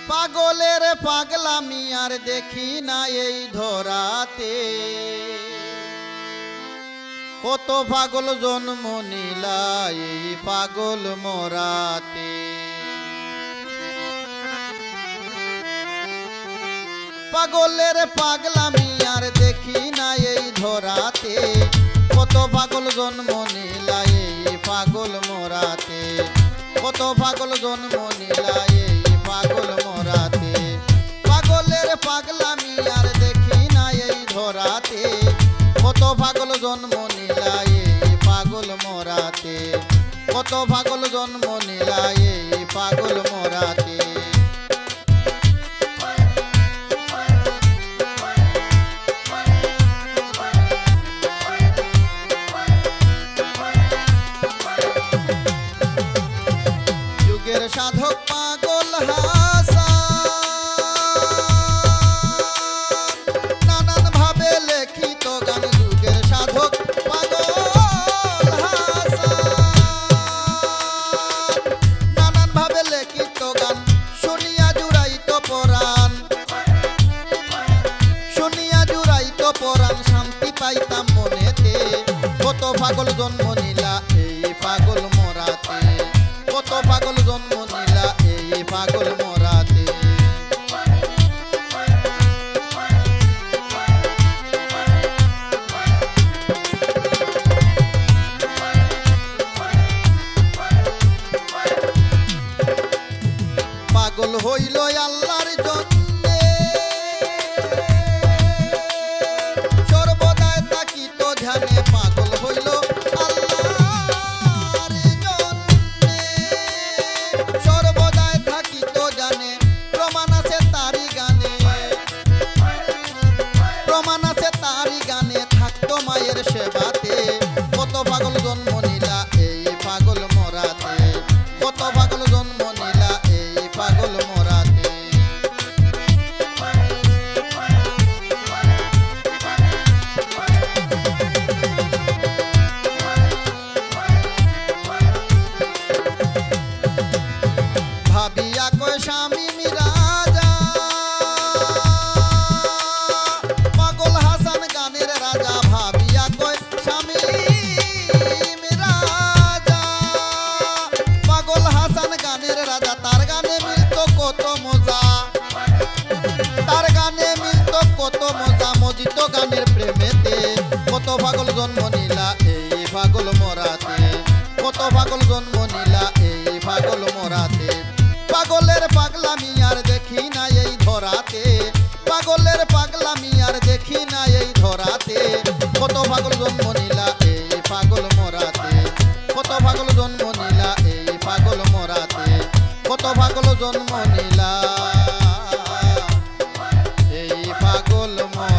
পাগলের পাগলামি আর দেখি না এই ধরাতে, কত পাগল জন্ম নিলা এই পাগল মরাতে। পাগলের পাগলামি আর দেখি না এই ধরাতে, কত পাগল জন্ম নিলা এই পাগল মরাতে, কত পাগল জন্ম নিলা এই পাগল মরাতে। পাগলের পাগলামি আর দেখি না এই ধরাতে, কত পাগল জন্ম নিলা এই পাগল মরাতে, কত পাগল জন্ম নিলা এই পাগল মরাতে। সাধক পাগল হাসান, নানান ভাবে লেখিত গান যুগের সাধক পাগল হাসান, নানান ভাবে লেখিত গান শুনিয়া জুড়াইত পরাণ, শুনিয়া জুড়াইত পরাণ শান্তি পাইতাম মনেতে। কত পাগল জন্ম নিলা এই পাগল মরাতে, কত পাগল জন্ম নিলা এই পাগল মরাতে। পাগল হইল আল্লাহর জন্যে, সর্বদাই তাকিত ধ্যানে। পাগল হইল মায়ের সেবাতে, কত পাগল জন্ম নিলা এই পাগল মরাতে, কত পাগল জন্ম নিলা এই পাগল মরাতে। ভাবিয়া কয় স্বামী মিরাজা, পাগল হাসান গানের রাজা। ভাবিয়া কয় স্বামী মিরাজা, পাগল হাসান গানের রাজা। তার গানে মিলতো কত মজা, তার গানে মিলতো কত মজা, মজিত গানের প্রেমেতে। কত পাগল জন্ম নিলা এই পাগল মরাতে, কত পাগল জন্ম নিলা এই পাগল মরাতে। পাগলের পাগলামি আর দেখি না এই ধরাতে, পাগলের পাগলামি আর দেখি না এই ধরাতে। কত পাগল জন্ম নিলা এই পাগল মরাতে, কত পাগল জন্ম নিলা এই পাগল মরাতে, কত পাগল জন্ম নিলা এই পাগল মরাতে।